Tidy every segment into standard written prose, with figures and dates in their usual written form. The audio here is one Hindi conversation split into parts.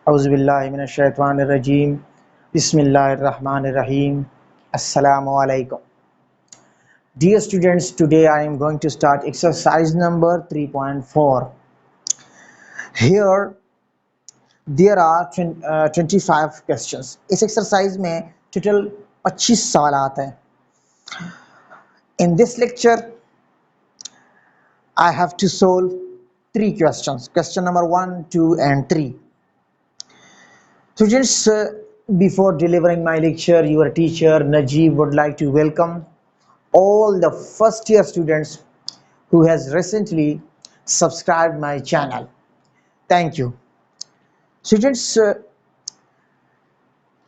औज़ुबिल्लाहिमिनश्शैतानिर्रजीम बिस्मिल्लाहिर्रहमानिर्रहीम अस्सलामु अलैकुम. Dear students, today I am going to start exercise number 3.4. Here there are 25 questions. इस exercise में total 25 सवालात हैं. In this lecture I have to solve 3 questions. Question number 1, 2 and 3. Students, before delivering my lecture, your teacher Najib would like to welcome all the first year students who has recently subscribed my channel. Thank you. Students,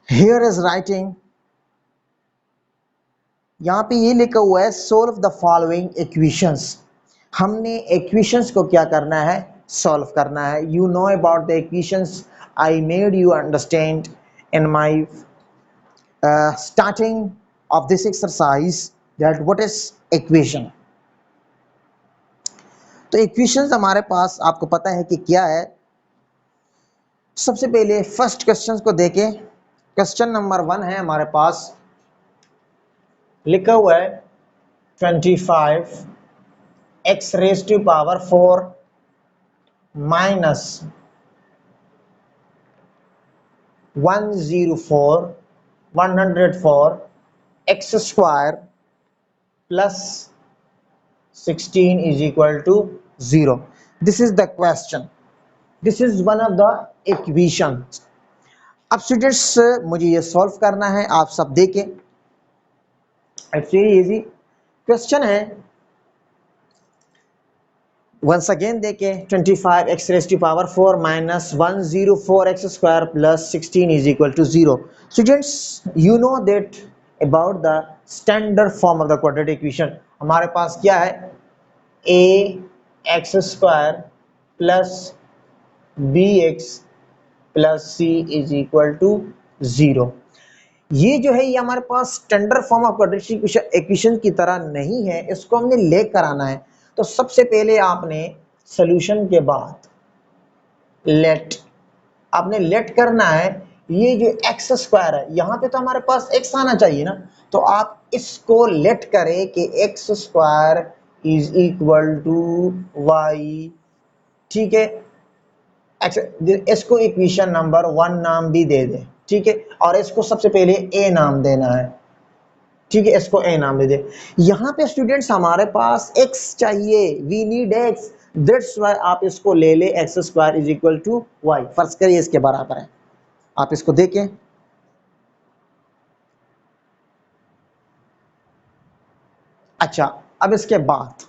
here is writing, यहाँ पे ये लिखा हुआ है solve the following equations. हमने equations को क्या करना है, solve करना है. You know about the equations. I made you understand in my starting of this exercise that what is equation. तो इक्वेशंस हमारे पास आपको पता है कि क्या है. सबसे पहले फर्स्ट क्वेश्चन को देखें. क्वेश्चन नंबर 1 है हमारे पास, लिखा हुआ है 25 x raise to power 4 minus 104 x square plus 16 is equal to 0. This is the question. This is one of the equations. अब स्टूडेंट्स मुझे ये सॉल्व करना है, आप सब देखें. इट्स वेरी इजी क्वेश्चन है. वंस अगेन देखें, 25 x raise to power 4 minus 104 x square plus 16 is equal to 0. Students, you know that about the standard form of the quadratic equation. हमारे पास क्या है, a x square plus bx plus c is equal to 0. ये जो है ये हमारे पास standard form of quadratic equation की तरह नहीं है, इसको हमने लेकर आना है. तो सबसे पहले आपने सॉल्यूशन के बाद आपने लेट करना है. ये जो एक्स स्क्वायर है यहाँ पे तो हमारे पास एक्स आना चाहिए ना, तो आप इसको लेट करें कि X square is equal to Y. ठीक है, इसको इक्वेशन नंबर 1 नाम भी दे दें. ठीक है, और इसको सबसे पहले ए नाम देना है. ठीक है, इसको ए नाम दे दे. यहाँ पे स्टूडेंट्स हमारे पास x चाहिए, we need x, that's why आप इसको ले ले X square is equal to Y. फर्ज करिए इसके बराबर है. आप इसको देखें, अच्छा अब इसके बाद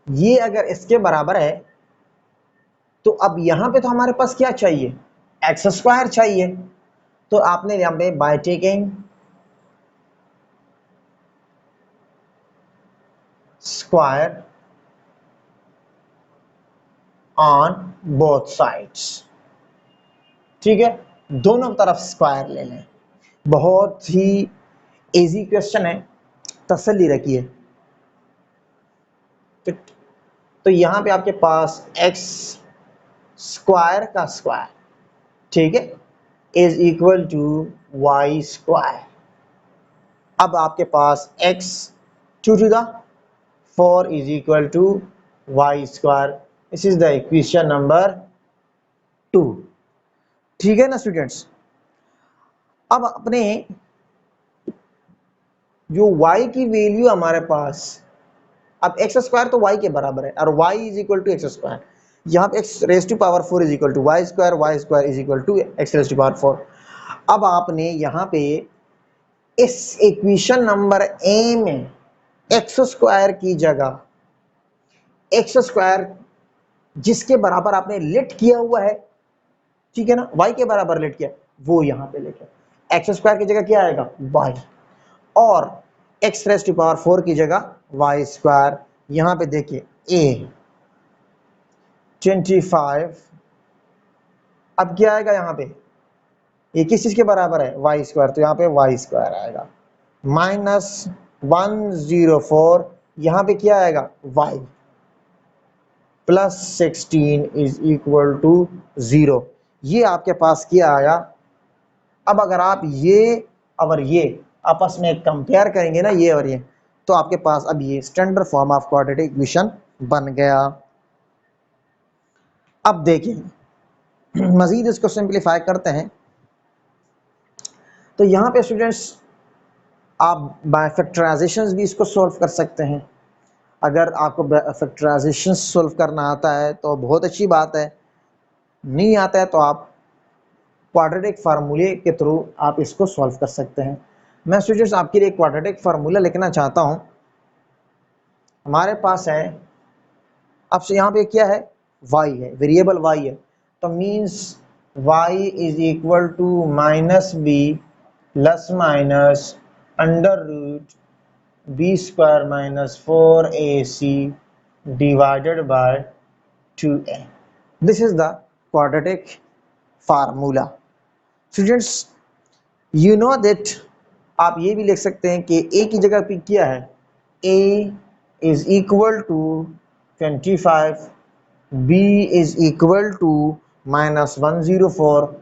ये अगर इसके बराबर है तो अब यहां पे तो हमारे पास क्या चाहिए, एक्स स्क्वायर चाहिए. तो आपने यहां पे by taking square on both sides. ठीक है, दोनों तरफ स्क्वायर ले लें. बहुत ही इजी क्वेश्चन है, तसल्ली रखिए. तो यहां पे आपके पास एक्स स्क्वायर का स्क्वायर, ठीक है, is equal to Y square. अब आपके पास x 2 to the 4 is equal to Y square. This is the equation number 2. ठीक है ना स्टूडेंट्स. अब अपने जो y की वैल्यू हमारे पास, अब एक्स स्क्वायर तो y के बराबर है और y is equal to X square. यहाँ पे X raise to power 4 is equal to Y square is equal to X raise to power 4. अब आपने यहाँ पे इस इक्वेशन नंबर ए में एक्स स्क्वायर की जगह एक्स स्क्वायर जिसके बराबर आपने लेट किया हुआ है, ठीक है ना, y के बराबर लेट किया, वो यहाँ पे लेके एक्स स्क्वायर की जगह क्या आएगा, y, और एक्स रेज़ टू पावर 4 की जगह वाई स्क्वायर. यहाँ पे देखिए a 25, अब क्या आएगा यहाँ पे, ये किस चीज के बराबर है, वाई स्क्वायर, तो यहाँ पे वाई स्क्वायर आएगा. माइनस 104, यहाँ पे क्या आएगा, Y. Plus 16 is equal to 0। ये आपके पास क्या आया। अब अगर आप ये और ये आपस में कंपेयर करेंगे ना, ये और ये, तो आपके पास अब ये standard form of quadratic equation बन गया। अब देखिए मजीद इसको सिंप्लीफाई करते हैं। तो यहाँ पे स्टूडेंट्स आप बाय फैक्टराइजेशन भी इसको सॉल्व कर सकते हैं। अगर आपको फैक्टराइजेशन सॉल्व करना आता है तो बहुत अच्छी बात है, नहीं आता है तो आप क्वाड्रेटिक फार्मूले के थ्रू आप इसको सॉल्व कर सकते हैं। मैं स्टूडेंट्स आपके लिए क्वाड्रेटिक फार्मूला लिखना चाहता हूँ। हमारे पास है, अब से यहाँ पे क्या है, y है, वेरिएबल y है, तो means y is equal to minus B plus minus under root B square minus 4ac divided by 2a। This is the quadratic formula. Students you know that आप ये भी लिख सकते हैं कि a की जगह पे क्या है, a is equal to 25, b is equal to minus 104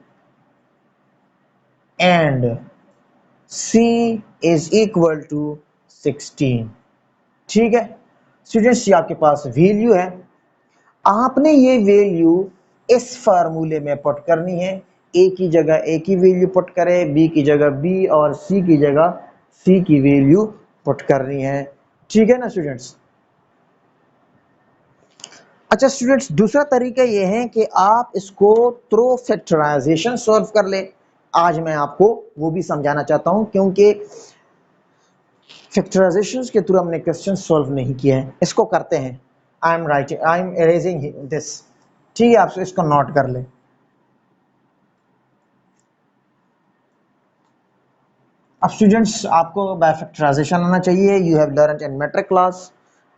and c is equal to 16। ठीक है स्टूडेंट्स, ये आपके पास वैल्यू है। आपने ये वैल्यू इस फार्मूले में पुट करनी है। a की जगह a की वैल्यू पुट करें, b की जगह b और c की जगह c की वैल्यू पुट करनी है। ठीक है ना स्टूडेंट्स। अच्छा स्टूडेंट्स, दूसरा तरीका ये है कि आप इसको थ्रू फैक्टराइजेशन सॉल्व कर ले। आज मैं आपको वो भी समझाना चाहता हूं, क्योंकि फैक्टराइजेशन के थ्रू हमने क्वेश्चन सॉल्व नहीं किया है। इसको करते हैं। I am erasing this. ठीक है, आप इसको नोट कर ले। अब स्टूडेंट्स आपको बाय फैक्टराइजेशन आना चाहिए। You have learn in matric class,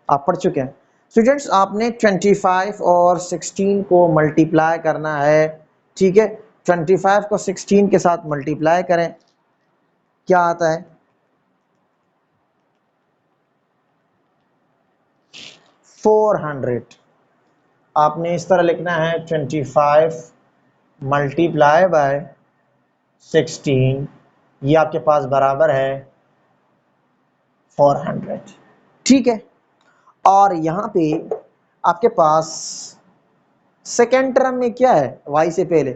आप पढ़ चुके हैं। स्टूडेंट्स आपने 25 और 16 को मल्टीप्लाई करना है। ठीक है, 25 को 16 के साथ मल्टीप्लाई करें, क्या आता है, 400। आपने इस तरह लिखना है 25 मल्टीप्लाई बाय 16, ये आपके पास बराबर है 400। ठीक है, और यहाँ पे आपके पास सेकेंड टर्म में क्या है, y से पहले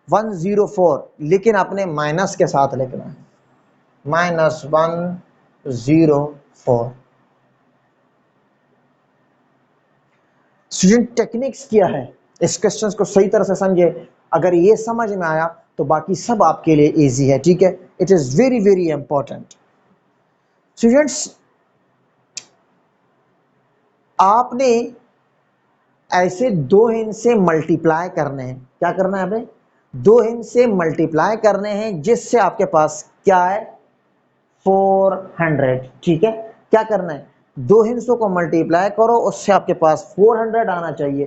104, लेकिन आपने माइनस के साथ लिखना है, माइनस 104। स्टूडेंट टेक्निक्स क्या है, इस क्वेश्चन को सही तरह से समझे। अगर ये समझ में आया तो बाकी सब आपके लिए इजी है। ठीक है, it is very very important. Students आपने ऐसे दो हिंद से मल्टीप्लाई करने हैं। क्या करना है आपने, दो हिंद से मल्टीप्लाई करने हैं, जिससे आपके पास क्या है, 400। ठीक है, क्या करना है, दो हिंसों को मल्टीप्लाई करो, उससे आपके पास 400 आना चाहिए।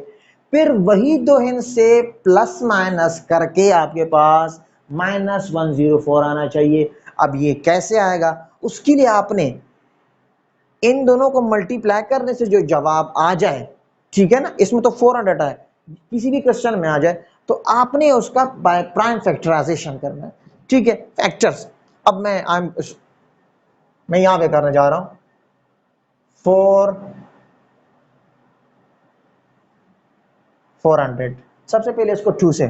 फिर वही दो हिंस से प्लस माइनस करके आपके पास माइनस 104 आना चाहिए। अब ये कैसे आएगा, उसके लिए आपने इन दोनों को मल्टीप्लाई करने से जो जवाब आ जाए, ठीक है ना, इसमें तो 400 आए, किसी भी क्वेश्चन में आ जाए, तो आपने उसका बाय प्राइम फैक्टराइजेशन करना है। ठीक है, फैक्टर्स। अब मैं यहां पे करने जा रहा हूं 400। सबसे पहले इसको 2 से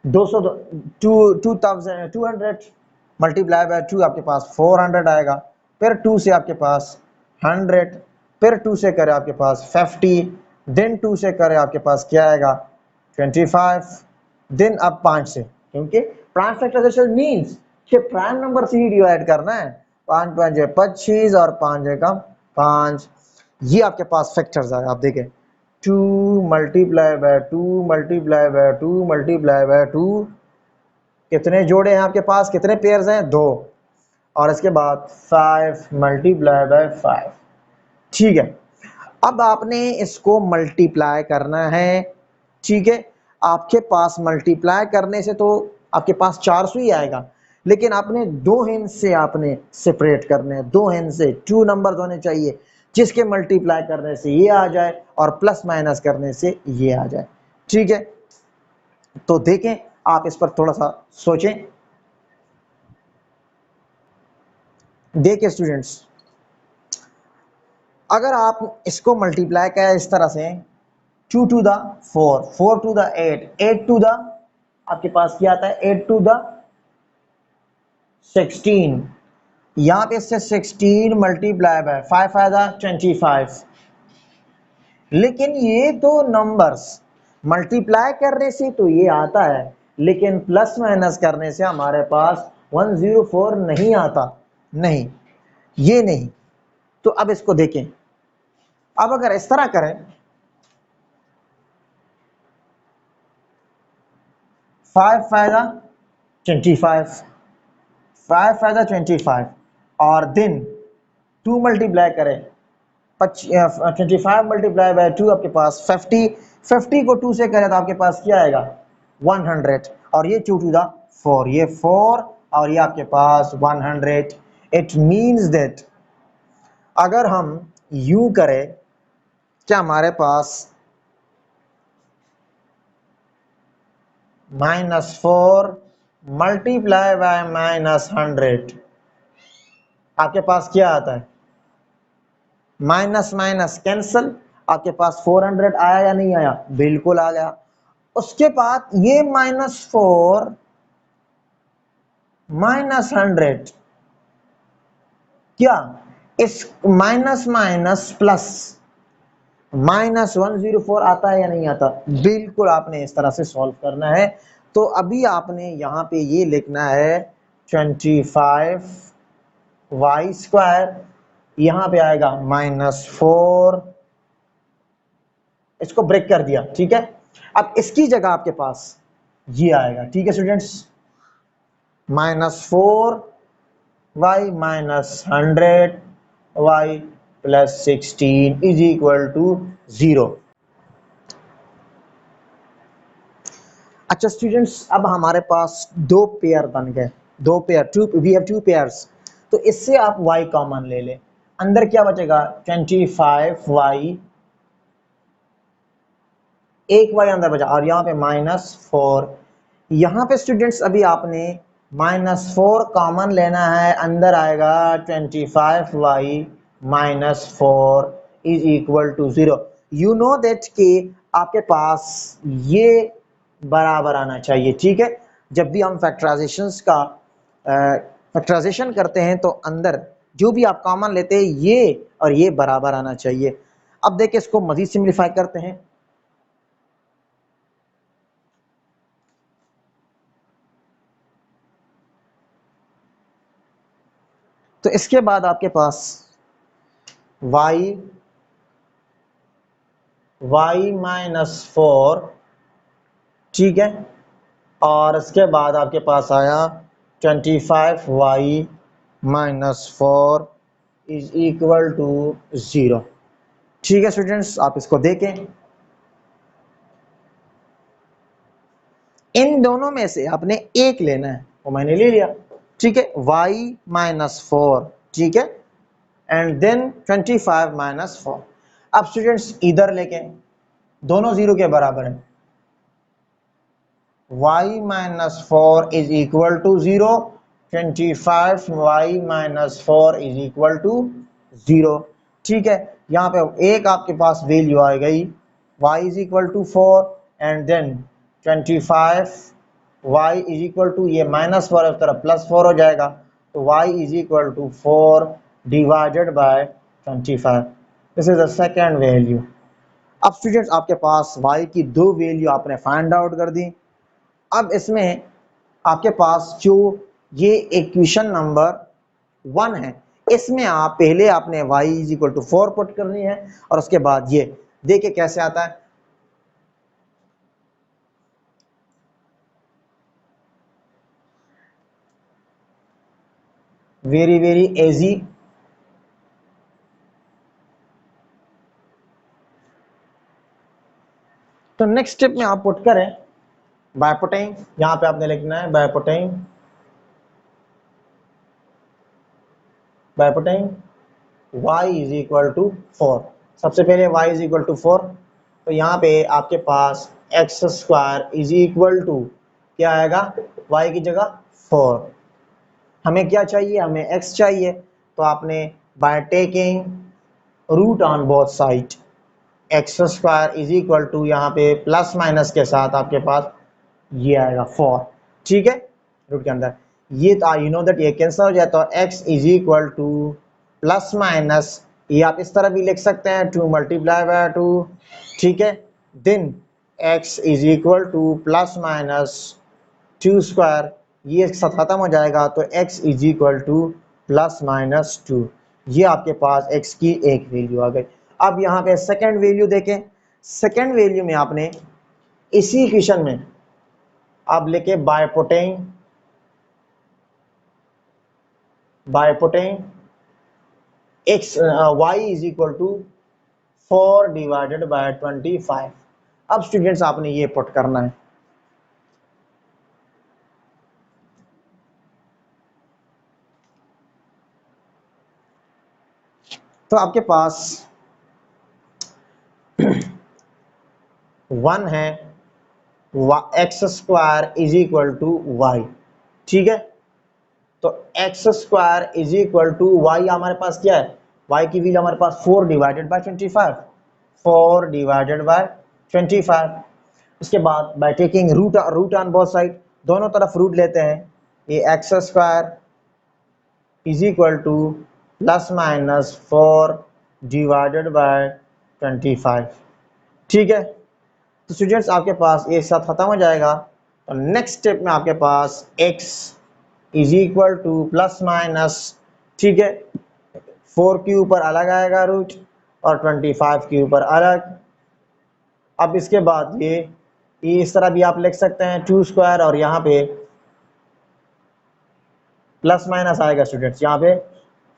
200 मल्टीप्लाई बाय 2 आपके पास 400 आएगा। फिर 2 से आपके पास 100, फिर 2 से करे आपके पास 50, देन 2 से करे आपके पास क्या आएगा, 25, देन अब 5 से, क्योंकि प्राइम फैक्टराइजेशन मींस कि प्राइम नंबर से ही डिवाइड करना है। 5 5 है 25 और 5 है कम 5। ये आपके पास फैक्टर्स आए, आप देखें 2 multiply by 2 multiply by 2 multiply by 2, कितने जोड़े हैं आपके पास, कितने पेयर्स हैं, 2, और इसके बाद 5 मल्टीप्लाई बाय 5। ठीक है, अब आपने इसको मल्टीप्लाई करना है। ठीक है, आपके पास मल्टीप्लाई करने से तो आपके पास 400 ही आएगा, लेकिन आपने दो हिंस से आपने सेपरेट करने हैं, दो हिंस से 2 नंबर्स होने चाहिए। जिसके मल्टीप्लाई करने से ये आ जाए और प्लस माइनस करने से ये आ जाए। ठीक है, तो देखें, आप इस पर थोड़ा सा सोचें। देखिए स्टूडेंट्स, अगर आप इसको मल्टीप्लाई करें इस तरह से, 2 to the 4, 4 to the 8, 8 to the, आपके पास क्या आता है, 8 टू द 16, यहाँ पे इससे 16 मल्टीप्लाई बाय 5 आएगा 25। लेकिन ये तो नंबर्स मल्टीप्लाई करने से तो ये आता है, लेकिन प्लस माइनस करने से हमारे पास 104 नहीं आता, नहीं, ये नहीं। तो अब इसको देखें, अब अगर इस तरह करें, 5 फायदा 25, 5 फायदा 25, और देन 2 मल्टीप्लाई करें, 25 मल्टीप्लाई बाय 2 आपके पास 50, 50 को 2 से करें तो आपके पास क्या आएगा, 100, और ये 2 टू द 4, ये 4 और ये आपके पास 100। इट मीन्स दैट अगर हम यूं करें, क्या हमारे पास -4 मल्टीप्लाई बाय -100, आपके पास क्या आता है, माइनस माइनस कैंसल, आपके पास 400 आया या नहीं आया, बिल्कुल आ गया। उसके बाद ये -4 -100, क्या इस माइनस माइनस प्लस -104 आता है या नहीं आता, बिल्कुल आपने इस तरह से सॉल्व करना है। तो अभी आपने यहाँ पे ये लिखना है 25y², यहाँ पे आएगा -4, इसको ब्रेक कर दिया, ठीक है। अब इसकी जगह आपके पास ये आएगा, ठीक है स्टूडेंट्स, -4y -100 y + 16 = 0। अच्छा स्टूडेंट्स, अब हमारे पास दो पेयर बन गए, दो पेयर, वी हैव 2 पेयर्स। तो इससे आप y कॉमन ले लें, अंदर क्या बचेगा, 25y, एक y अंदर बचा, और यहाँ पे -4। यहाँ पे स्टूडेंट्स अभी आपने -4 कॉमन लेना है, अंदर आएगा 25y -4 = 0। यू नो दैट कि आपके पास ये बराबर आना चाहिए, ठीक है। जब भी हम फैक्टराइजेशन करते हैं तो अंदर जो भी आप कॉमन लेते हैं ये और ये बराबर आना चाहिए। अब देखिए इसको मजीद सिंप्लीफाई करते हैं, तो इसके बाद आपके पास y -4, ठीक है, और इसके बाद आपके पास आया 25y -4 = 0। ठीक है स्टूडेंट्स, आप इसको देखें, इन दोनों में से आपने एक लेना है, वो मैंने ले लिया, ठीक है, y -4, ठीक है, एंड देन 25 -4। अब स्टूडेंट्स इधर लेके, दोनों 0 के बराबर है, y -4 = 0, 25y -4 = 0, ठीक है। यहाँ पे एक आपके पास वैल्यू आ गई, y = 4, एंड देन 25y ये -4 उस तरफ +4 हो जाएगा, तो y = 4 divided by 25। This is the second value. अब स्टूडेंट्स आपके पास y की दो वैल्यू आपने फाइंड आउट कर दी। अब इसमें आपके पास जो ये इक्वेशन नंबर 1 है, इसमें आप पहले आपने y = 4 पुट करनी है, और उसके बाद ये देखिए कैसे आता है, वेरी वेरी इजी। तो नेक्स्ट स्टेप में आप पुट करें बाय पुटिंग, यहां पे आपने लिखना है by putting y is equal to 4। सबसे पहले y इज इक्वल टू 4, तो यहाँ पे आपके पास x square is equal to क्या आएगा, y की जगह 4। हमें क्या चाहिए, हमें x चाहिए, तो आपने by taking root on both side X square is equal to यहाँ पे प्लस माइनस के साथ आपके पास ये आएगा 4। ठीक है, रूट के अंदर ये तो यू नो दैट ये कैंसिल हो जाता है, x is equal to plus minus, ये आप इस तरह भी लिख सकते हैं 2 मल्टीप्लाई बाय 2। ठीक है, then x is equal to plus minus 2 square, ये एक साथ खत्म हो जाएगा तो x is equal to plus minus 2। ये आपके पास x की एक वैल्यू आ गई। अब यहाँ पे सेकेंड वैल्यू देखें, सेकेंड वैल्यू में आपने इसी इक्वेशन में आप लेके by putting x y is equal to 4 divided by 25। अब स्टूडेंट्स आपने ये पुट करना है, तो आपके पास 1 है X square is equal to Y. ठीक है, तो X square is equal to Y हमारे पास क्या है, वाई की वैल्यू हमारे पास 4 डिवाइडेड बाय 25, 4 डिवाइडेड बाय 25। उसके बाद by taking root on both side, दोनों तरफ रूट लेते हैं, ये X square is equal to plus minus 4 divided by 25। ठीक है, तो स्टूडेंट्स आपके पास एक साथ खत्म हो जाएगा, तो नेक्स्ट स्टेप में आपके पास x is equal to plus minus, ठीक है, 4 के ऊपर अलग आएगा रूट और 25 के ऊपर अलग। अब इसके बाद ये इस तरह भी आप लिख सकते हैं 2 स्क्वायर और यहाँ पे प्लस माइनस आएगा स्टूडेंट्स यहाँ पे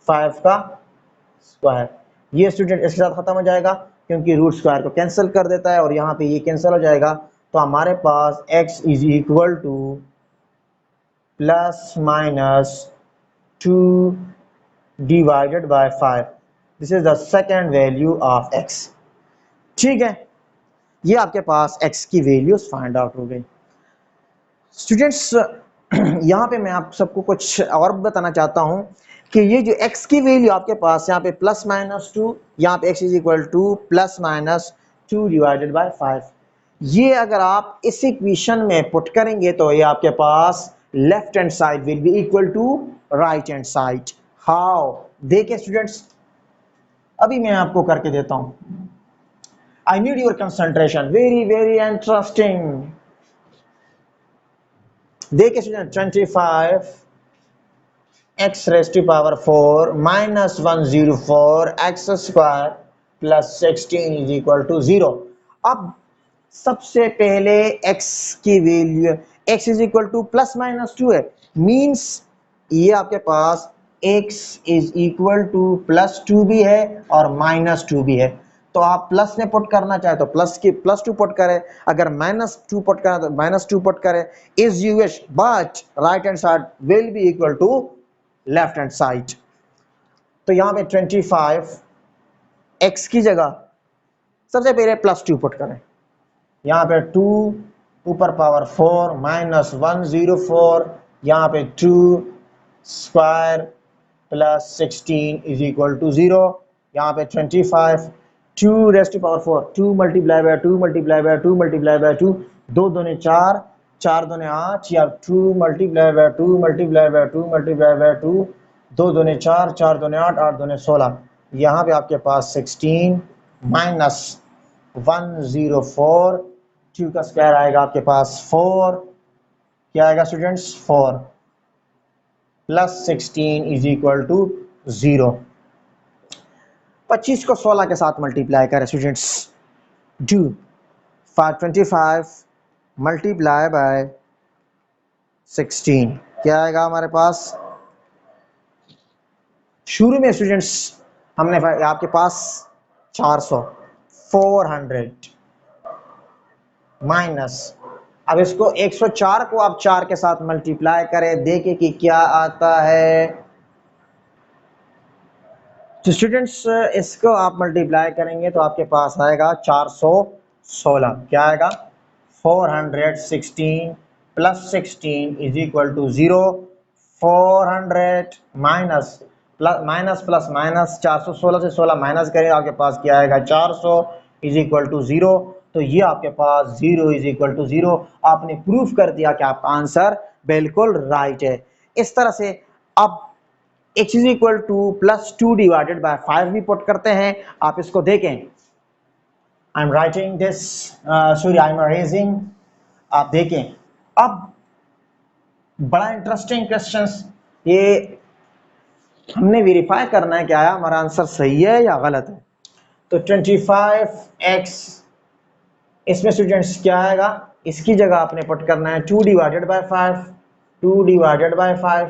5 का स्क्वायर। ये स्टूडेंट इसके साथ खत्म हो जाएगा क्योंकि रूट स्क्वायर को कैंसिल कर देता है और यहाँ पे ये कैंसिल हो जाएगा, तो हमारे पास x is equal to plus minus 2 divided by 5। This is the second value of x। ठीक है, ये आपके पास x की वैल्यूज फाइंड आउट हो गई। स्टूडेंट्स यहाँ पे मैं आप सबको कुछ और बताना चाहता हूँ कि ये जो x की वैल्यू आपके पास यहाँ पे प्लस माइनस 2, यहाँ पे x is equal to plus minus 2 divided by 5, ये अगर आप इस इक्वेशन में पुट करेंगे तो ये आपके पास left hand side will be equal to right hand side. How, देखिए स्टूडेंट्स अभी मैं आपको करके देता हूँ, I need your concentration, very very interesting. देखिए student 25 x raise to power 4 minus 104 x square plus 16 is equal to 0। अब सबसे पहले x की value, x is equal to plus minus 2 है, मीन्स ये आपके पास x is equal to plus 2 भी है और माइनस 2 भी है। तो आप प्लस में पुट करना चाहे तो प्लस 2 पुट करें, अगर माइनस 2 पुट करें तो माइनस 2 पुट करें, is you wish, but right hand side will be equal to left hand side. तो यहाँ पे 25 x की जगह सबसे पहले प्लस 2 पुट करें, यहाँ पे 2 ऊपर पावर 4 माइनस 104, यहाँ पे 2 square plus 16 is equal to 0, यहाँ पे 25 2 raise to power 4 2 multiply by 2 multiply by 2 multiply by 2, 2 दूने 4 4 दूने 8, या 2 multiply by 2 multiply by 2 multiply by 2, 2 दूने 4 4 दूने 8 8 दूने 16, यहाँ पे आपके पास 16 माइनस 104, 2 का स्क्वायर आएगा आपके पास 4, क्या आएगा students 4 plus 16 is equal to 0। 25 को 16 के साथ मल्टीप्लाई करें स्टूडेंट्स, डू 25 मल्टीप्लाई बाय 16, क्या आएगा हमारे पास, शुरू में स्टूडेंट्स हमने आपके पास 400 400 माइनस, अब इसको 104 को आप 4 के साथ मल्टीप्लाई करें, देखें कि क्या आता है, तो स्टूडेंट्स इसको आप मल्टीप्लाई करेंगे तो आपके पास आएगा 416। क्या आएगा? 416 plus 16 is equal to 0। 400 minus plus minus 416 से 16 माइनस करें आपके पास क्या आएगा? 400 इज इक्वल टू 0। तो ये आपके पास 0 इज इक्वल टू 0। आपने प्रूफ कर दिया कि आपका आंसर बिल्कुल राइट है। इस तरह से अब x is equal to plus 2 divided by 5 भी पुट करते हैं। आप इसको देखें, I am writing this, sorry I am erasing. आप देखें, अब बड़ा इंटरेस्टिंग क्वेश्चंस, ये हमने वेरीफाई करना है कि आया हमारा आंसर सही है या गलत है। तो 25x, इसमें स्टूडेंट्स क्या आएगा? इसकी जगह आपने पुट करना है 2 डिवाइडेड बाय 5, 2 डिवाइडेड बाय 5,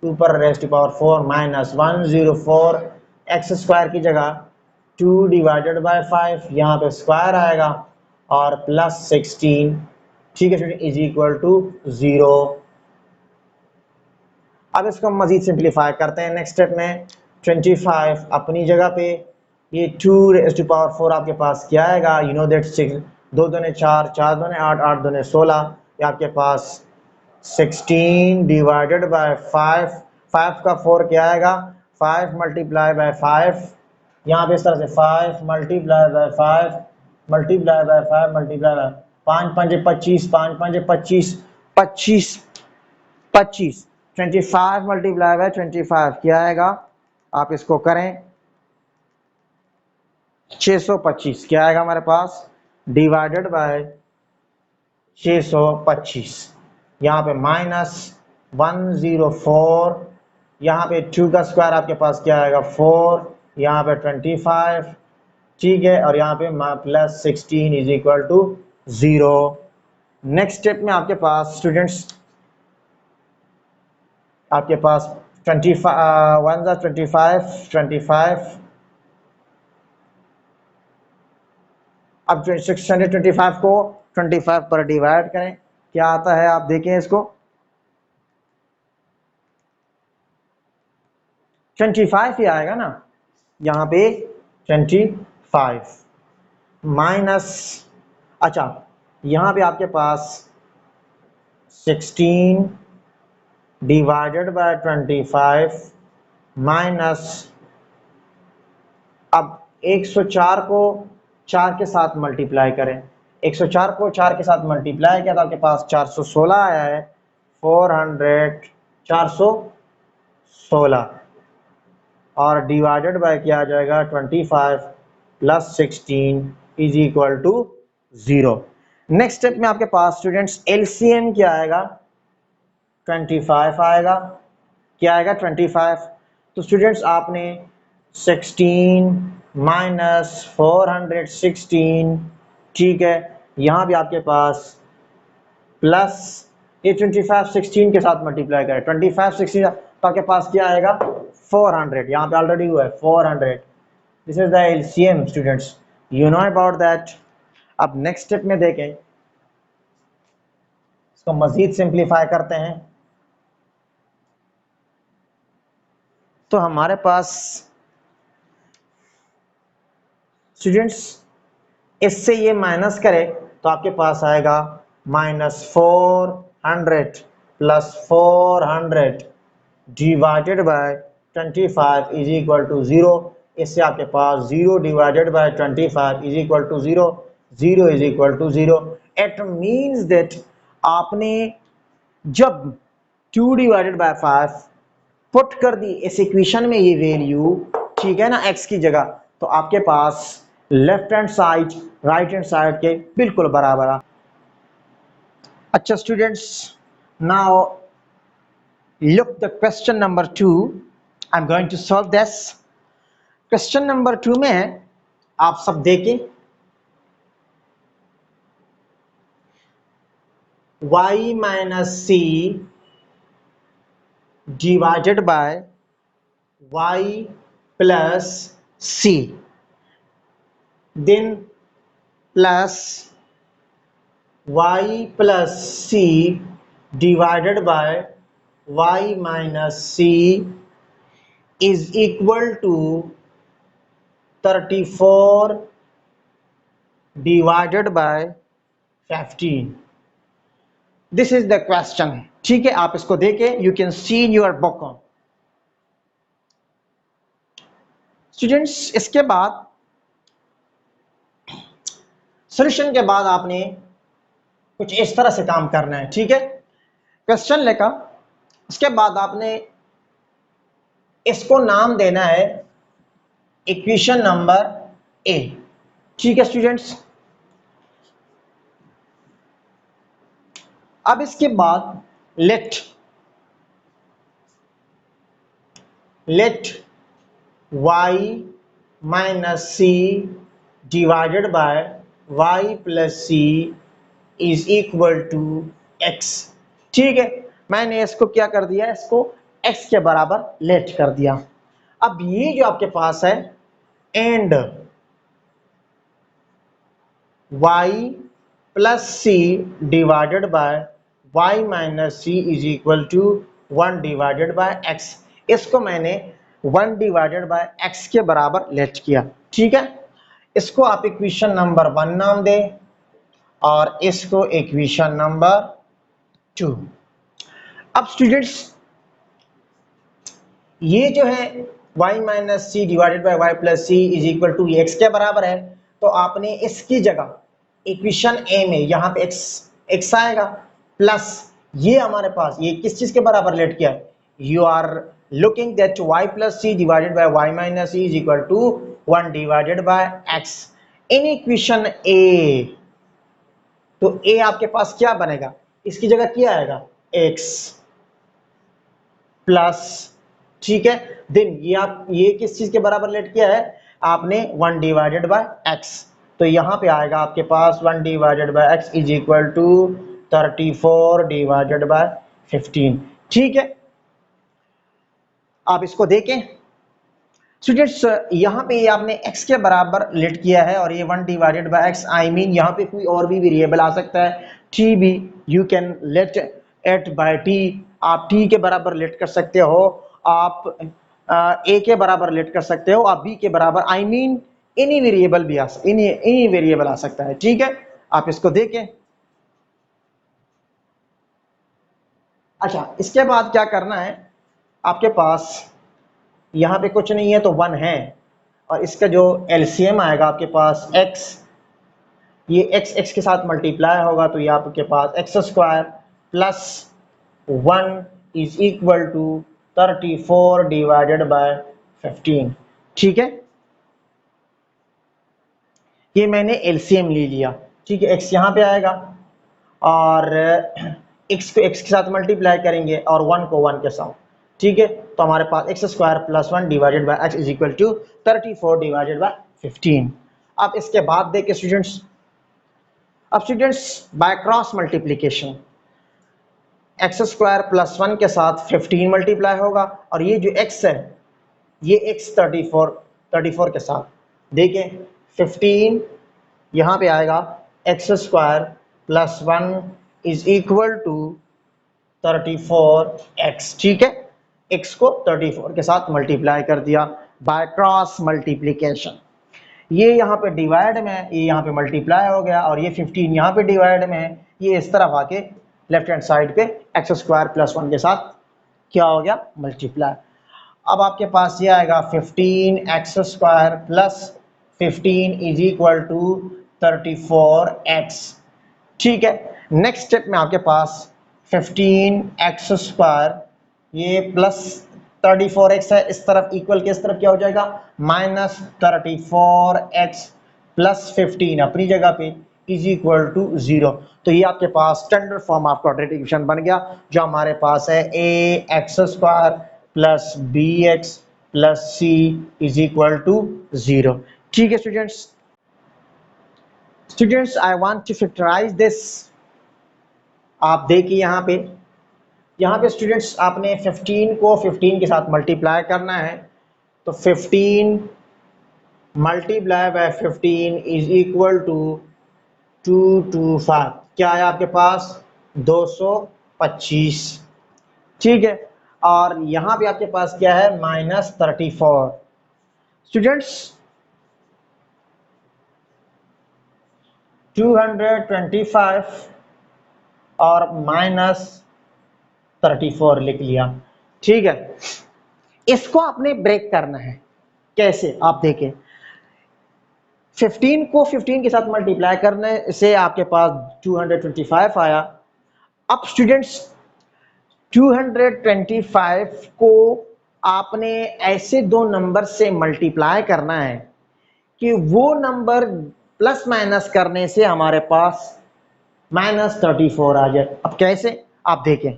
2 पर raise to power 4 minus 104। X square की जगह 2 डिवाइडेड बाय 5, यहाँ पे स्क्वायर आएगा और प्लस 16, ठीक है स्टूडेंट, इज इक्वल टू 0। अब इसको हम मजीद सिंप्लीफाई करते हैं नेक्स्ट स्टेप में। 25 अपनी जगह पे, ये 2 रेज़ टू पावर 4 आपके पास क्या आएगा? यू नो दैट 6, 2 दूने 4, 4 दूने 8, 8 दूने 16, ये आपके पास 16 डिवाइडेड बाय 5, 5 का 4 क्या आएगा? 5 मल्टीप्लाई बाय 5, यहाँ पे इस तरह से 5 multiply by 5 multiply by 5 multiply by 5 5 25, 5 5 25, 25 25, 25 multiply by 25 क्या आएगा? आप इसको करें, 625 क्या आएगा हमारे पास? डिवाइडेड बाय 625, यहाँ पे माइनस 104, यहाँ पे 2 का स्क्वायर आपके पास क्या आएगा? 4, यहाँ पे 25, ठीक है, और यहाँ पे plus 16 is equal to 0। Next step में आपके पास स्टूडेंट्स, आपके पास 25 1 जा 25 25, अब 625 को 25 पर डिवाइड करें, क्या आता है? आप देखें इसको, 25 ही आएगा ना, यहाँ पे 25 माइनस, अच्छा यहाँ पे आपके पास 16 डिवाइडेड बाय 25 माइनस, अब 104 को 4 के साथ मल्टीप्लाई करें, 104 को 4 के साथ मल्टीप्लाई किया तो आपके पास 416 आया है। 400 416 और डिवाइडेड बाय क्या आ जाएगा? 25 plus 16 is equal to 0। Next step में आपके पास स्टूडेंट्स एलसीएम क्या आएगा? 25 आएगा। क्या आएगा? 25। तो स्टूडेंट्स आपने 16 माइनस 416, ठीक है, यहाँ भी आपके पास प्लस, ये 25 16 के साथ मल्टीप्लाई करें, 25 16 तो आपके पास क्या आएगा? 400, यहाँ पे ऑलरेडी हुआ है 400। This is the LCM students, you know about that. अब नेक्स्ट स्टेप में देखें, इसको मजीद सिंप्लीफाई करते हैं तो हमारे पास स्टूडेंट्स इससे ये माइनस करें तो आपके पास आएगा -400 plus 400 divided by 25 is equal to 0। इससे आपके पास 0 divided by 25 is equal to 0, 0 is equal to 0। It means that आपने जब 2 डिवाइडेड बाय 5 पुट कर दी इस इक्वेशन में ये वैल्यू, ठीक है ना, x की जगह, तो आपके पास left hand side right hand side के बिल्कुल बराबर है। अच्छा students, now look the question number 2, I'm going to solve this question number 2 में आप सब देखें, y minus c divided by y plus c, then plus y plus c divided by y minus c is equal to 34 divided by 15। This is the question. ठीक है, आप इसको देखें, you can see in your book. Students, इसके बाद सॉल्यूशन के बाद आपने कुछ इस तरह से काम करना है। ठीक है, क्वेश्चन लिखा, उसके बाद आपने इसको नाम देना है इक्वेशन नंबर ए। ठीक है स्टूडेंट्स, अब इसके बाद let y minus c divided by y plus c is equal to x। ठीक है, मैंने इसको क्या कर दिया, इसको x के बराबर लेट कर दिया। अब ये जो आपके पास है and y plus C divided by y minus C is equal to 1 divided by x, इसको मैंने 1 डिवाइडेड बाय x के बराबर लेट किया। ठीक है, इसको आप इक्वेशन नंबर 1 नाम दें और इसको इक्वेशन नंबर 2। अब स्टूडेंट्स, ये जो है y minus c divided by y plus c is equal to x के बराबर है, तो आपने इसकी जगह इक्वेशन ए में यहाँ पे x आएगा प्लस ये हमारे पास ये किस चीज के बराबर लेट किया है, you are looking that y plus C divided by y minus C is equal to 1 divided by x in equation A. तो a आपके पास क्या बनेगा, इसकी जगह क्या आएगा x प्लस, ठीक है, देन ये आप ये किस चीज के बराबर लेट किया है आपने 1 डिवाइडेड बाय x, तो यहां पे आएगा आपके पास 1 divided by x is equal to 34 divided by 15। ठीक है, आप इसको देखें स्टूडेंट्स, यहाँ पे आपने x के बराबर लेट किया है और ये 1 divided by x, I mean यहाँ पे कोई और भी वेरिएबल आ सकता है, t भी, you can let at by t, आप t के बराबर लेट कर सकते हो, आप a के बराबर लेट कर सकते हो, आप b के बराबर, आई मीन एनी वेरिएबल भी एनी वेरिएबल आ सकता है। ठीक है, आप इसको देखें। अच्छा, इसके बाद क्या करना है, आपके पास यहाँ पे कुछ नहीं है तो 1 है और इसका जो एलसीएम आएगा आपके पास x, ये x के साथ मल्टीप्लाई होगा तो ये आपके पास x square plus 1 is equal to 34 divided by 15। ठीक है, ये मैंने एलसीएम ले लिया। ठीक है, x यहाँ पे आएगा और x को x के साथ मल्टीप्लाई करेंगे और 1 को 1 के साथ। ठीक है, तो हमारे पास x square plus 1 divided by x is equal to 34 divided by 15। अब इसके बाद देखिए स्टूडेंट्स, अब students by cross multiplication x square plus 1 के साथ 15 मल्टीप्लाई होगा और ये जो x है ये x 34 के साथ, देखें 15 यहाँ पे आएगा x square plus 1 is equal to 34x। ठीक है, x को 34 के साथ मल्टीप्लाई कर दिया बाय क्रॉस मल्टीप्लिकेशन, ये यहाँ पे डिवाइड में है, ये यहाँ पे मल्टीप्लाई हो गया और ये 15 यहाँ पे डिवाइड में है, ये इस तरफ आके लेफ्ट हैंड साइड पे x स्क्वायर प्लस 1 के साथ क्या हो गया मल्टीप्लाई। अब आपके पास ये आएगा 15x square plus 15 is equal to 34x। ठीक है, नेक्स्ट स्टेप में आपके पास 15x स्क्वायर ये प्लस 34x है, इस तरफ इक्वल के इस तरफ क्या हो जाएगा माइनस 34x प्लस 15 अपनी जगह पे इज इक्वल टू 0। तो ये आपके पास standard form of quadratic equation बन गया, जो हमारे पास है ax square plus bx plus c is equal to 0। ठीक है students, I want to factorise this. आप देखिए यहाँ पे स्टूडेंट्स आपने 15 को 15 के साथ मल्टीप्लाई करना है, तो 15 multiply by 15 is equal to 225, क्या है आपके पास 225। ठीक है, और यहाँ पे आपके पास क्या है -34। स्टूडेंट्स, 225 और -34 लिख लिया। ठीक है, इसको आपने ब्रेक करना है। कैसे, आप देखें, 15 को 15 के साथ मल्टीप्लाई करने से आपके पास 225 आया। अब स्टूडेंट्स 225 को आपने ऐसे दो नंबर से मल्टीप्लाई करना है कि वो नंबर प्लस माइनस करने से हमारे पास -34 आ जाए। अब कैसे, आप देखें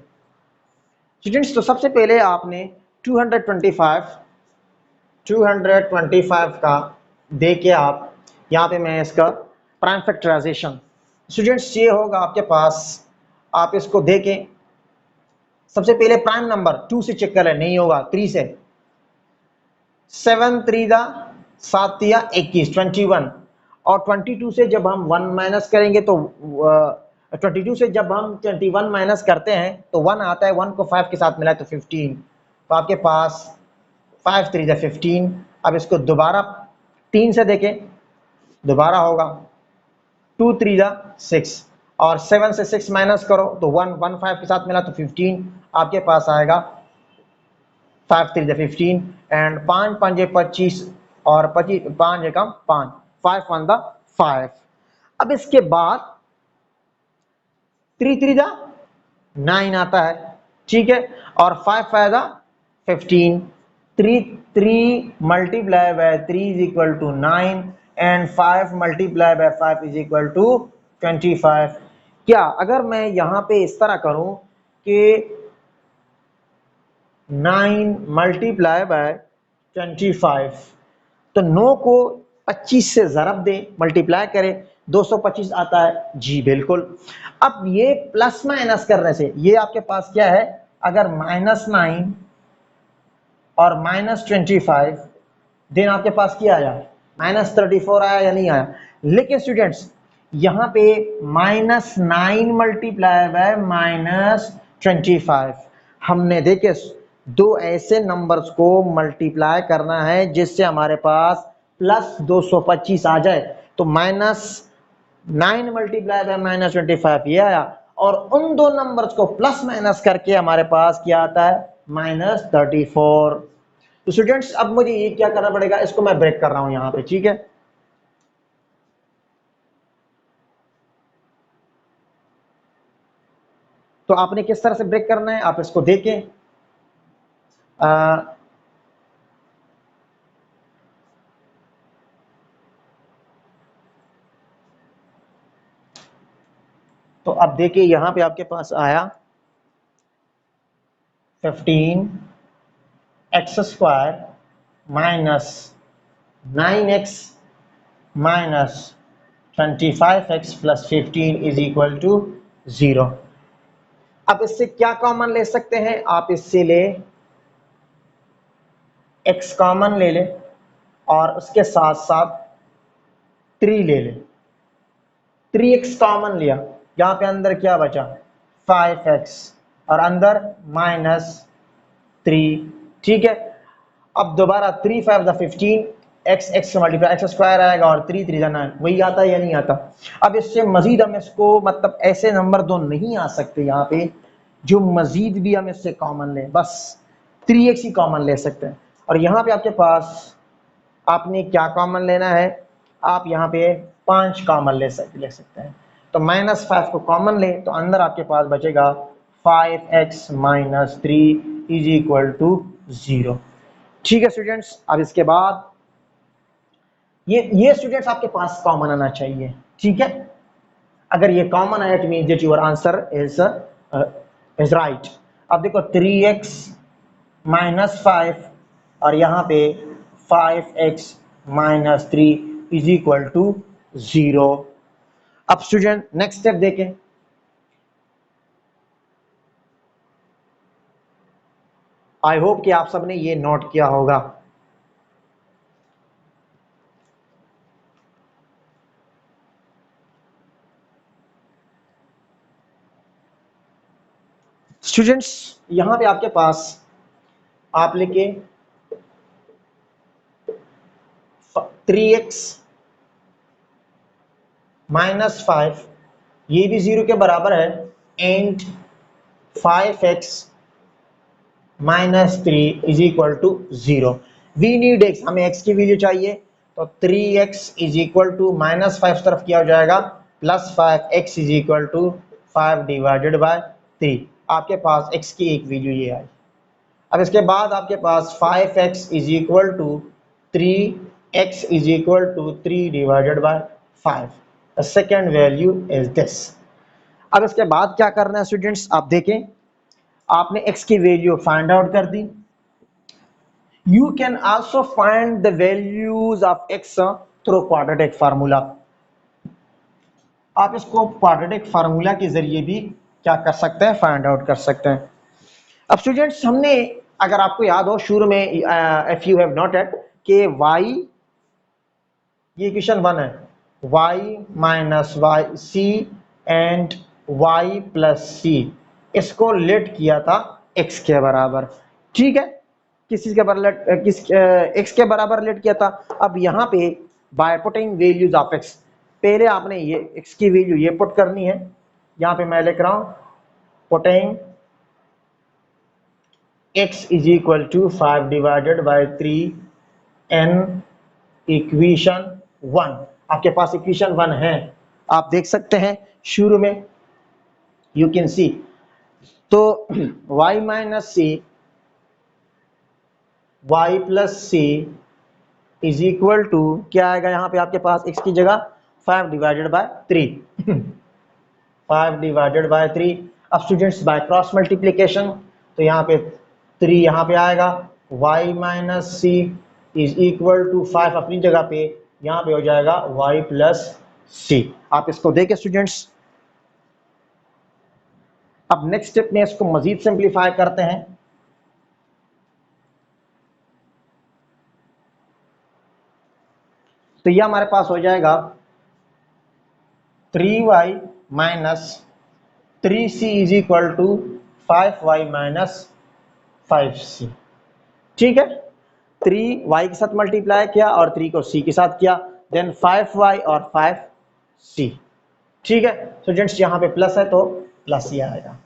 स्टूडेंट्स, तो सबसे पहले आपने 225 का देके आप यहाँ पे मैं इसका प्राइम फैक्टराइजेशन, स्टूडेंट्स ये होगा आपके पास, आप इसको देखें। सबसे पहले प्राइम नंबर 2 से चेक करें, नहीं होगा 3 से। 7 3 दा 7 या 21 21, और 22 से जब हम 1 माइनस करेंगे तो 22 से जब हम 21 माइनस करते हैं तो 1 आता है, 1 को 5 के साथ मिला है तो 15, तो आपके पास 5 3 दा 15। अब इसको दोबारा 3 से देखें, दोबारा होगा 2 3 दा 6, और 7 से 6 माइनस करो तो 1 1 5 के साथ मिला तो 15, आपके पास आएगा 5 3 दा 15 एंड 5 5 25, और 25 5 एकम 5, 5 1 दा 5। अब इसके बाद 3 3 दा 9 आता है, ठीक है, और 5 5 दा 15, 3 3 multiply by 3 is equal to 9 and 5 multiply by 5 is equal to 25। क्या अगर मैं यहां पे इस तरह करूं कि 9 मल्टीप्लाई बाय 25, तो 9 को 25 से ज़रब दें, मल्टीप्लाई करें, 225 आता है, जी बिल्कुल। अब ये प्लस माइनस करने से ये आपके पास क्या है, अगर -9 और -25, देन आपके पास क्या आया, -34 आया या नहीं आया। लेकिन स्टूडेंट्स यहां पे -9 मल्टीप्लाई बाय -25, हमने देखे दो ऐसे नंबर्स को मल्टीप्लाई करना है जिससे हमारे पास +225 आ जाए, तो -9 मल्टीप्लाई बाय -25 ये आया, और उन दो नंबर्स को प्लस माइनस करके हमारे पास क्या आता है, -34। तो स्टूडेंट्स अब मुझे ये क्या करना पड़ेगा, इसको मैं ब्रेक कर रहा हूं यहां पे, ठीक है। तो आपने किस तरह से ब्रेक करना है, आप इसको देखें। तो अब देखिए यहां पे आपके पास आया 15x² minus 9x minus 25x plus 15 is equal to 0। अब इससे क्या कॉमन ले सकते हैं, आप इससे ले x कॉमन ले ले और उसके साथ साथ 3 ले ले। 3x कॉमन लिया, यहां पे अंदर क्या बचा, 5x, और अंदर -3, ठीक है। अब दोबारा 3 5 दा 15, x x से मल्टीप्लाई x स्क्वायर आएगा, और 3 3 दा 9, वही आता है या नहीं आता। अब इससे मजीद हम इसको, मतलब ऐसे नंबर दो नहीं आ सकते यहाँ पे जो मजीद भी हम इससे कॉमन लें, बस 3x ही कॉमन ले सकते हैं। और यहाँ पे आपके पास आपने क्या कॉमन लेना है, आप यहाँ पे 5 कॉमन ले सकते हैं। तो -5 को कॉमन ले तो अंदर आपके पास बचेगा 5x minus 3 is equal to 0। ठीक है स्टूडेंट्स, अब इसके बाद ये स्टूडेंट्स आपके पास कॉमन आना चाहिए, ठीक है। अगर ये कॉमन आया it means that your answer is right. अब देखो 3x माइनस 5 और यहाँ पे 5x minus 3 is equal to 0। अब स्टूडेंट नेक्स्ट स्टेप देखें। आई होप कि आप सबने ये नोट किया होगा। स्टूडेंट्स यहां पे आपके पास आप लिखे 3x -5, ये भी 0 के बराबर है, and 5x -3 is equal to 0। We need x, हमें x की वैल्यू चाहिए, तो 3x इज इक्वल टू -5 तरफ क्या हो जाएगा, +5x is equal to 5 divided by 3। आपके पास x की एक वैल्यू ये आई। अब इसके बाद आपके पास 5x is equal to 3x is equal to 3 divided by 5। The second value is this. अब इसके बाद क्या करना है स्टूडेंट्स, आप देखें, आपने x की वैल्यू फाइंड आउट कर दी। You can also find the values of x through quadratic formula. आप इसको क्वाड्रेटिक फार्मूला के जरिए भी क्या कर सकते हैं, फाइंड आउट कर सकते हैं। अब स्टूडेंट्स, हमने, अगर आपको याद हो शुरू में, इफ यू हैव नोटेड कि y, ये इक्वेशन 1 है, y minus y C and y plus C, इसको लेट किया था x के बराबर। ठीक है, किस चीज के बराबर, x के बराबर लेट किया था। अब यहाँ पे by putting values of x, पहले आपने ये x की वैल्यू ये पुट करनी है, यहाँ पे मैं लिख रहा हूँ putting x is equal to 5 divided by 3 n equation 1। आपके पास इक्वेशन 1 है, आप देख सकते हैं शुरू में, यू कैन सी। तो y minus c, y plus c is equal to क्या आएगा, यहाँ पे आपके पास x की जगह 5 डिवाइडेड बाय 3 5 डिवाइडेड बाय 3। अब स्टूडेंट्स, बाय क्रॉस मल्टीप्लीकेशन, तो यहाँ पे 3 यहाँ पे आएगा, y minus C is equal to 5 अपनी जगह पे, यहाँ पे हो जाएगा y प्लस सी। आप इसको देखें स्टूडेंट्स। अब नेक्स्ट स्टेप में इसको मजीद सिंप्लीफाई करते हैं। तो ये हमारे पास हो जाएगा 3y minus 3c is equal to 5y minus 5c। ठीक है, 3y के साथ मल्टीप्लाई किया और 3 को c के साथ किया, देन 5y और 5c। ठीक है स्टूडेंट्स, यहाँ पे प्लस है तो प्लस ही आएगा।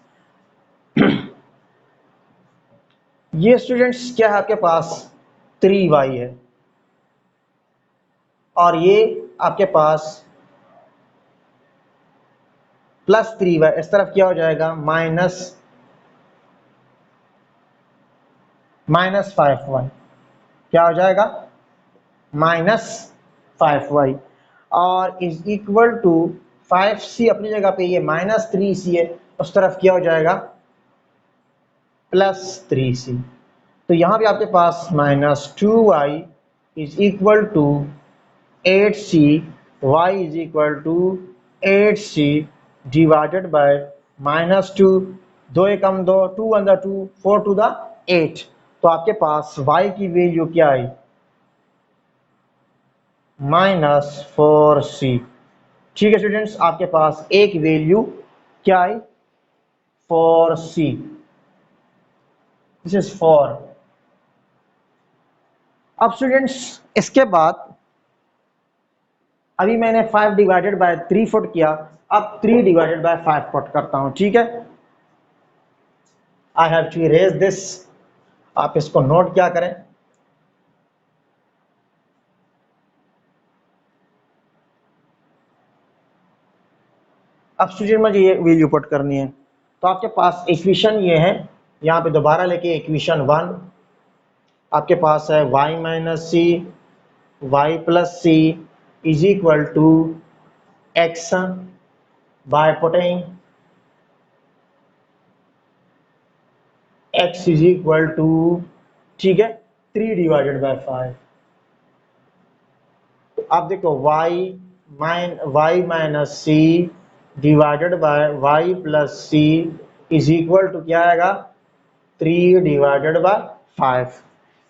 ये स्टूडेंट्स क्या है, आपके पास 3y है, और ये आपके पास प्लस 3y, इस तरफ क्या हो जाएगा, माइनस 5y, क्या हो जाएगा, -5y, और इज इक्वल टू 5c अपनी जगह पे, ये -3c है, उस तरफ क्या हो जाएगा, +3c। तो यहाँ पे आपके पास -2y is equal to 8c, y is equal to 8c divided by -2, 2 एकम 2, 2 अंदर 2, 4 टू द 8। तो आपके पास y की वैल्यू क्या आई, -4c। ठीक है स्टूडेंट्स, आपके पास एक वैल्यू क्या आई, 4c, दिस इज 4। अब स्टूडेंट्स, इसके बाद अभी मैंने 5 डिवाइडेड बाय 3 फुट किया, अब 3 डिवाइडेड बाय 5 फुट करता हूं। ठीक है, I have to erase this. आप इसको नोट क्या करें, अब स्टूडेंट मुझे ये वैल्यू पुट करनी है, तो आपके पास इक्वेशन ये है, यहाँ पे दोबारा लेके इक्वेशन 1 आपके पास है, y minus c y plus c is equal to x by putting x is equal to, ठीक है, 3 डिवाइडेड बाय 5। आप देखो y minus c divided by y plus c is equal to क्या आएगा, 3 डिवाइडेड बाय 5।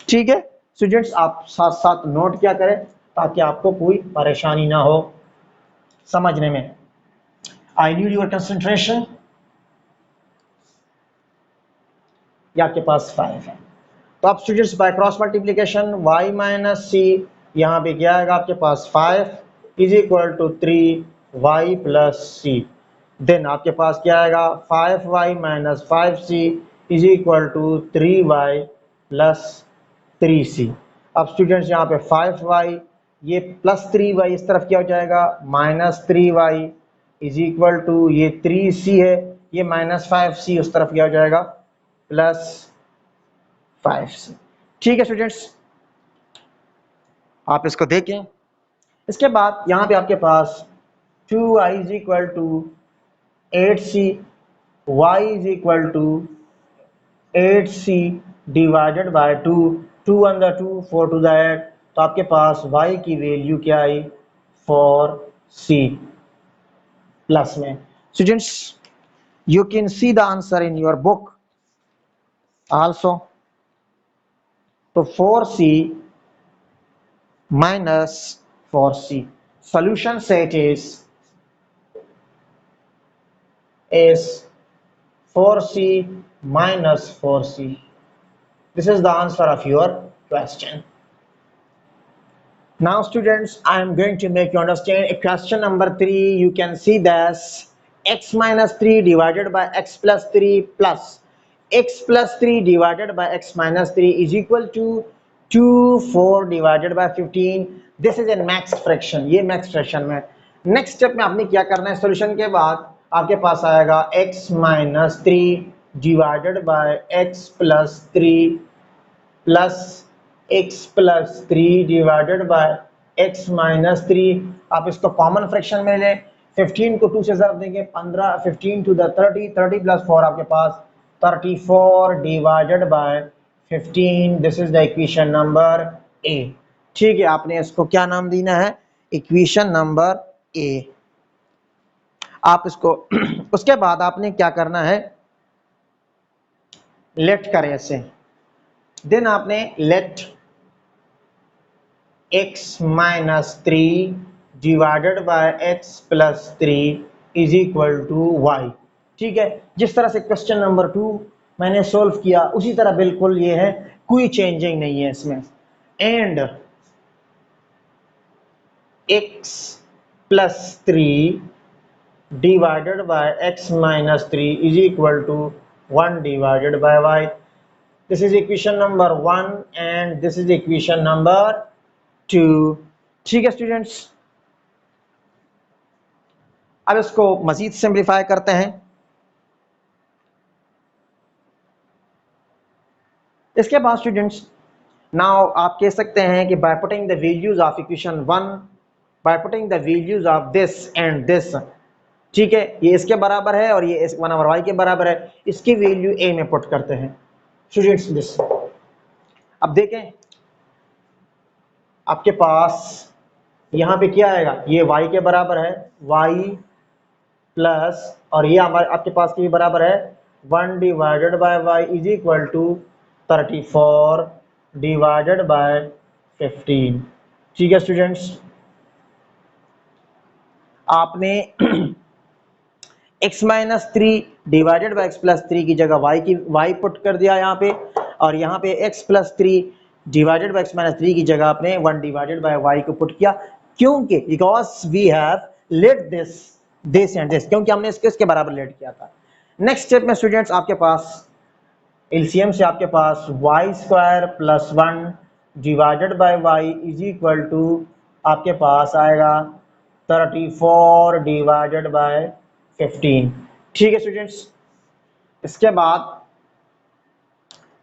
ठीक है स्टूडेंट्स, आप साथ साथ नोट क्या करें ताकि आपको कोई परेशानी ना हो समझने में। I need your concentration. ये आपके पास 5 है, तो आप students by cross multiplication y minus C, यहाँ पे क्या आएगा आपके पास 5 is equal to 3 y plus C. Then आपके पास क्या आएगा 5y minus 5c is equal to 3y plus 3c। अब स्टूडेंट्स यहाँ पे 5y ये प्लस 3y इस तरफ क्या हो जाएगा minus 3y is equal to ये 3c है, ये माइनस 5c उस तरफ क्या हो जाएगा प्लस 5c। ठीक है स्टूडेंट्स, आप इसको देखें। इसके बाद यहाँ पे आपके पास 2y is equal to 8c, y is equal to 8c divided by 2, 2 1 2 4 to the 8, तो आपके पास y की वैल्यू क्या आई 4c प्लस में। Students you can see the answer in your book also. तो 4c minus 4c, solution set is 4c minus 4c. This is the answer of your question. Now students, I am going to make you understand a question number 3. You can see this x minus 3 divided by x plus 3 plus x plus 3 divided by x minus 3 is equal to 2 4 divided by 15. This is a mixed fraction. ये mixed fraction में नेक्स्ट स्टेप में आपने क्या करना है, सॉल्यूशन के बाद आपके पास आएगा x minus 3 divided by x plus 3 plus x plus 3 divided by x minus 3। आप इसको कॉमन फ्रैक्शन में लें, 15 को 2 से ज़रब देंगे 15, 15 टू द 30, 30 प्लस 4 आपके पास 34 divided by 15। This is the equation number A. ठीक है, आपने इसको क्या नाम देना है, इक्वेशन नंबर ए। आप इसको उसके बाद आपने क्या करना है, लेट करें ऐसे, देन आपने let x minus 3 divided by x plus 3 is equal to y। ठीक है, जिस तरह से क्वेश्चन नंबर 2 मैंने सोल्व किया उसी तरह बिल्कुल ये है, कोई चेंजिंग नहीं है इसमें। And x plus 3 divided by x minus 3 is equal to 1 divided by y। This is equation number 1 and this is equation number 2। ठीक है स्टूडेंट्स, अब इसको मजीद सिंप्लीफाई करते हैं। इसके बाद स्टूडेंट्स नाउ आप कह सकते हैं कि by putting the values of equation 1, by putting the values of this and this, ठीक है, ये इसके बराबर है और ये 1 ओवर y के बराबर है, इसकी वैल्यू a में पुट करते हैं स्टूडेंट्स। दिस अब देखें आपके पास यहाँ पे क्या आएगा, ये y के बराबर है, y प्लस और ये हमारे आपके पास के भी बराबर है 1 divided by y is equal to 34 divided by 15। ठीक है स्टूडेंट्स, आपने x minus 3 divided by x plus 3 की जगह y पुट कर दिया यहाँ पे, और यहाँ पे x plus 3 divided by x minus 3 की जगह आपने 1 डिवाइडेड बाय y को पुट किया, क्योंकि because we have let this and this, क्योंकि हमने इसके बराबर लेट किया था। नेक्स्ट स्टेप में स्टूडेंट्स आपके पास एलसीएम से आपके पास y square plus 1 divided by y is equal to आपके पास आएगा 34 डिवाइडेड बाय 15। ठीक है स्टूडेंट्स, इसके बाद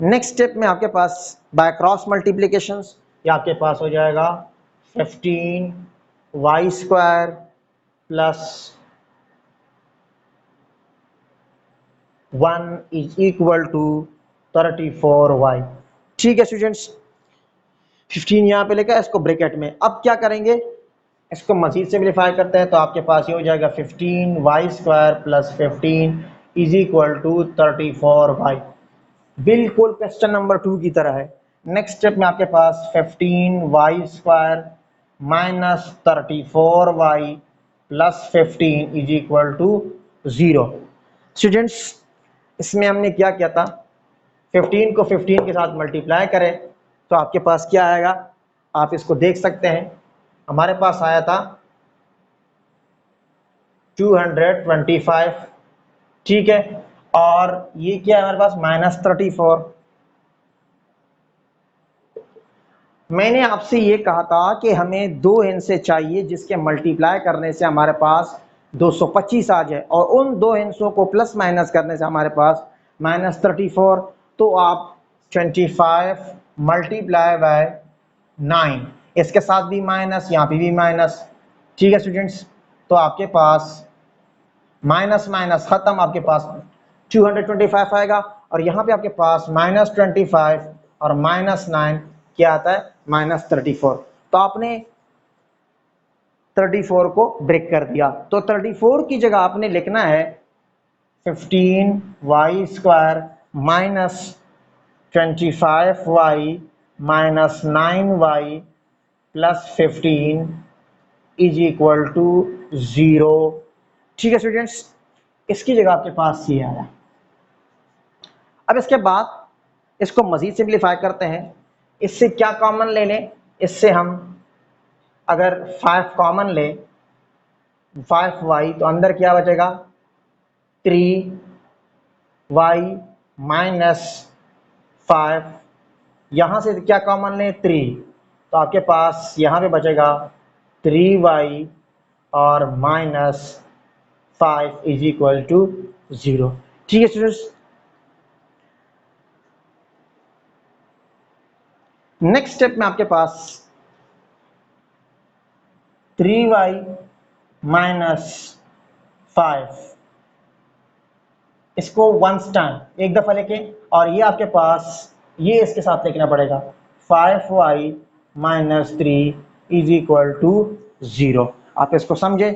नेक्स्ट स्टेप में आपके पास बाय क्रॉस मल्टीप्लीकेशन ये आपके पास हो जाएगा 15 y square plus 1 is equal to 34y। ठीक है स्टूडेंट्स, 15 यहाँ पे लेकर इसको ब्रैकेट में, अब क्या करेंगे, इसको मजीद सिंप्लीफाई करते हैं तो आपके पास ये हो जाएगा 15 y square plus 15 is equal to 34y, बिल्कुल क्वेश्चन नंबर 2 की तरह है। नेक्स्ट स्टेप में आपके पास 15 y square minus 34y plus 15 is equal to 0। Students इसमें हमने क्या किया था, 15 को 15 के साथ मल्टीप्लाई करें तो आपके पास क्या आएगा, आप इसको देख सकते हैं, हमारे पास आया था 225, ठीक है। और ये क्या है हमारे पास -34। मैंने आपसे ये कहा था कि हमें दो हिस्से चाहिए जिसके मल्टीप्लाई करने से हमारे पास 225 आ जाए, और उन दो हिस्सों को प्लस माइनस करने से हमारे पास -34। तो आप 25 मल्टीप्लाई बाय 9, इसके साथ भी माइनस, यहाँ पे भी माइनस, ठीक है स्टूडेंट्स। तो आपके पास माइनस माइनस खत्म, आपके पास 225 आएगा, और यहाँ पे आपके पास -25 और -9 क्या आता है -34। तो आपने 34 को ब्रेक कर दिया, तो 34 की जगह आपने लिखना है 15y² minus 25y minus 9y plus 15 is equal to 0, ठीक है स्टूडेंट्स। इसकी जगह आपके पास ये आया। अब इसके बाद इसको मजीद सिंप्लीफाई करते हैं। इससे क्या कॉमन ले लें, इससे हम अगर 5 कॉमन ले 5y, तो अंदर क्या बचेगा 3y माइनस 5, यहाँ से क्या कॉमन लें 3, तो आपके पास यहाँ पे बचेगा 3y और माइनस 5 इज इक्वल टू 0, ठीक है स्टूडेंट्स। नेक्स्ट स्टेप में आपके पास 3y माइनस 5, इसको वंस टाइम एक दफा लेके, और ये आपके पास ये इसके साथ लिखना पड़ेगा 5y minus 3 is equal to 0। आप इसको समझे,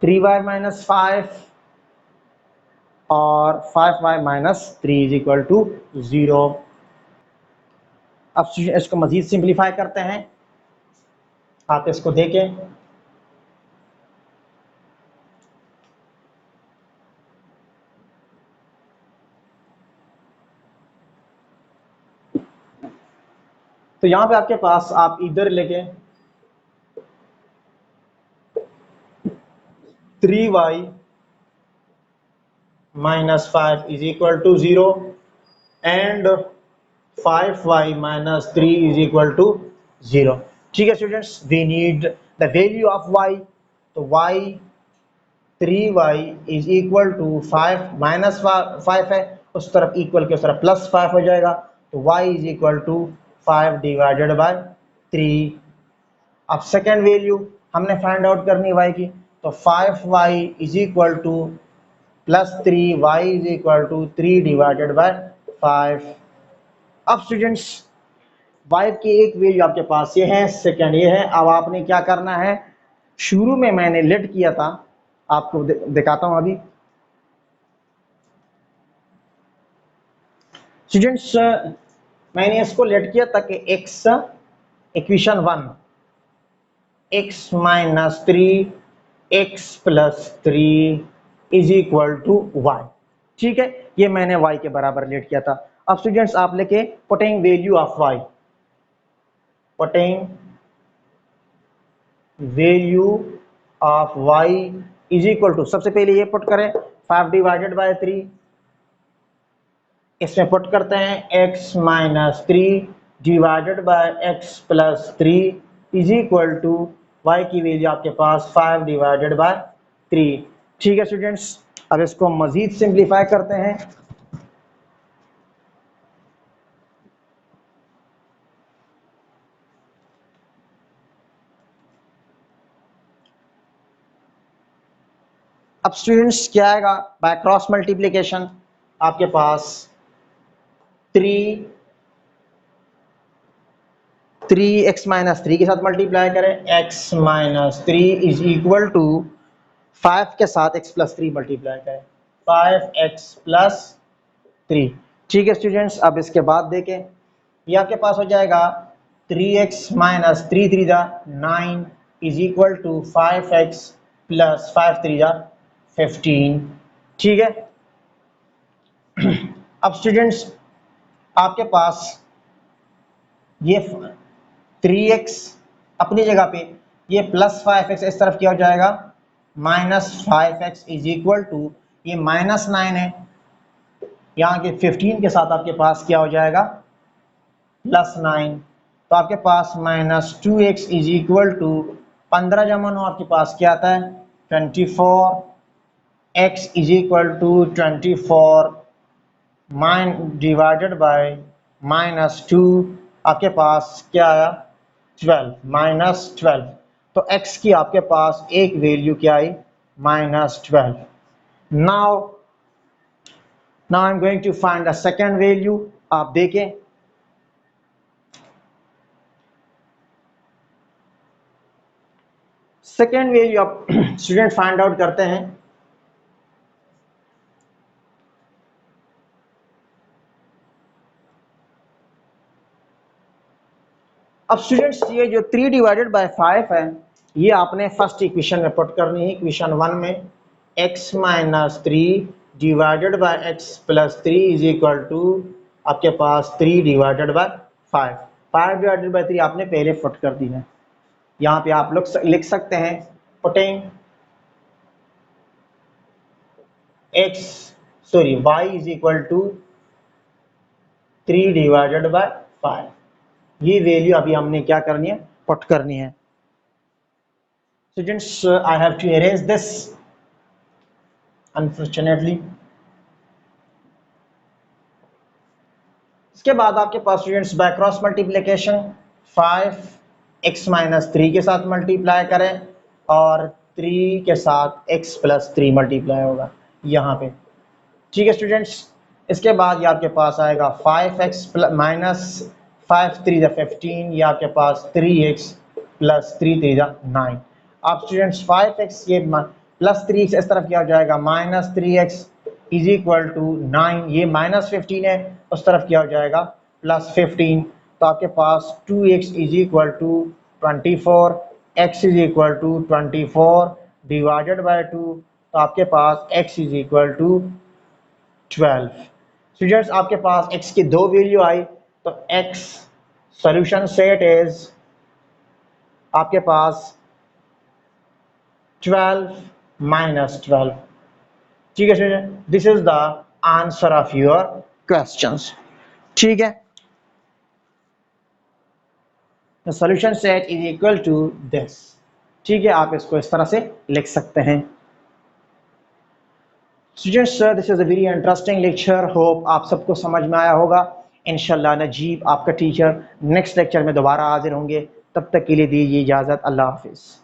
3y माइनस 5 और 5y minus 3 is equal to 0। अब इसको मजीद सिंप्लीफाई करते हैं, आप इसको देखें। तो यहां पे आपके पास आप इधर लेके 3y minus 5 is equal to 0 and 5y minus 3 is equal to 0, ठीक है students. We need the value of y, तो y 3y is equal to 5 minus 5 है, उस तरफ इक्वल के उस तरफ प्लस 5 हो जाएगा, तो y is equal to 5 divided by 3। अब सेकेंड वैल्यू हमने फाइंड आउट करनी है y की, तो 5y is equal to plus 3y is equal to 3 divided by 5। अब स्टूडेंट्स y की एक वैल्यू आपके पास ये है, सेकेंड ये है। अब आपने क्या करना है, शुरू में मैंने लेट किया था, आपको दिखाता हूं अभी। स्टूडेंट्स मैंने इसको लेट किया था कि x equation 1 x minus 3 x plus 3 is equal to y, ठीक है। ये मैंने y के बराबर लेट किया था। अब स्टूडेंट्स आप लेके putting value of y, putting value of y is equal to, सबसे पहले ये पुट करें 5 डिवाइडेड बाय 3, इसमें पुट करते हैं x minus 3 divided by x plus 3 is equal to y की वैल्यू आपके पास 5 डिवाइडेड बाय 3, ठीक है स्टूडेंट्स। अब इसको मजीद सिंप्लीफाई करते हैं। अब स्टूडेंट्स क्या आएगा, बाय क्रॉस मल्टीप्लिकेशन आपके पास 3x माइनस 3 के साथ मल्टीप्लाई करें, x minus 3 is equal to 5 के साथ x प्लस 3 मल्टीप्लाई करें, 5x प्लस 3, ठीक है स्टूडेंट्स। अब इसके बाद देखें, ये आपके पास हो जाएगा 3x माइनस 3 3 जा 9 is equal to 5x plus 5 3 जा 15, ठीक है। अब स्टूडेंट्स आपके पास ये 3x अपनी जगह पे, ये प्लस 5x इस तरफ क्या हो जाएगा minus 5x is equal to, ये -9 है, यहाँ के 15 के साथ आपके पास क्या हो जाएगा +9, तो आपके पास -2x इज इक्वल टू 15 जमा 9 आपके पास क्या आता है 24, x is equal to 24 divided by -2, आपके पास क्या आया 12, तो x की आपके पास एक वैल्यू क्या आई -12। Now I'm going to find the second value। आप देखें सेकेंड वैल्यू आप स्टूडेंट फाइंड आउट करते हैं। अब स्टूडेंट्स ये जो 3 डिवाइडेड बाय 5 है, ये आपने फर्स्ट इक्वेशन में पुट करनी है। इक्वेशन 1 में x minus 3 divided by x plus 3 is equal to आपके पास 3 डिवाइडेड बाय 5। 5 डिवाइडेड बाय 3 आपने पहले पुट कर दी है। यहाँ पे आप लोग लिख सकते हैं putting y is equal to 3 divided by 5। ये वैल्यू अभी हमने क्या करनी है पुट करनी है। Students I have to erase this unfortunately. इसके बाद आपके पास students by cross multiplication 5x minus 3 के साथ मल्टीप्लाई करें और 3 के साथ x प्लस 3 मल्टीप्लाई होगा यहाँ पे, ठीक है स्टूडेंट्स। इसके बाद ये आपके पास आएगा 5x माइनस 5 3 15, ये आपके पास 3x प्लस 3 3 9। आप स्टूडेंट्स 5x ये प्लस 3x इस तरफ क्या हो जाएगा -3x इज इक्वल टू 9, ये -15 है उस तरफ क्या हो जाएगा +15, तो आपके पास 2x is equal to 24, x is equal to 24 divided by 2, तो आपके पास x is equal to 12। Students आपके पास x की दो वैल्यू आई, तो x सॉल्यूशन सेट इज आपके पास 12 माइनस 12, ठीक है student. This is the answer of your questions, ठीक है। The solution set is equal to this, ठीक है। आप इसको इस तरह से लिख सकते हैं। Students this is a very interesting lecture, hope आप सबको समझ में आया होगा। इंशाल्लाह नजीब आपका टीचर नेक्स्ट लेक्चर में दोबारा हाजिर होंगे, तब तक के लिए दीजिए इजाज़त। अल्लाह हाफिज़।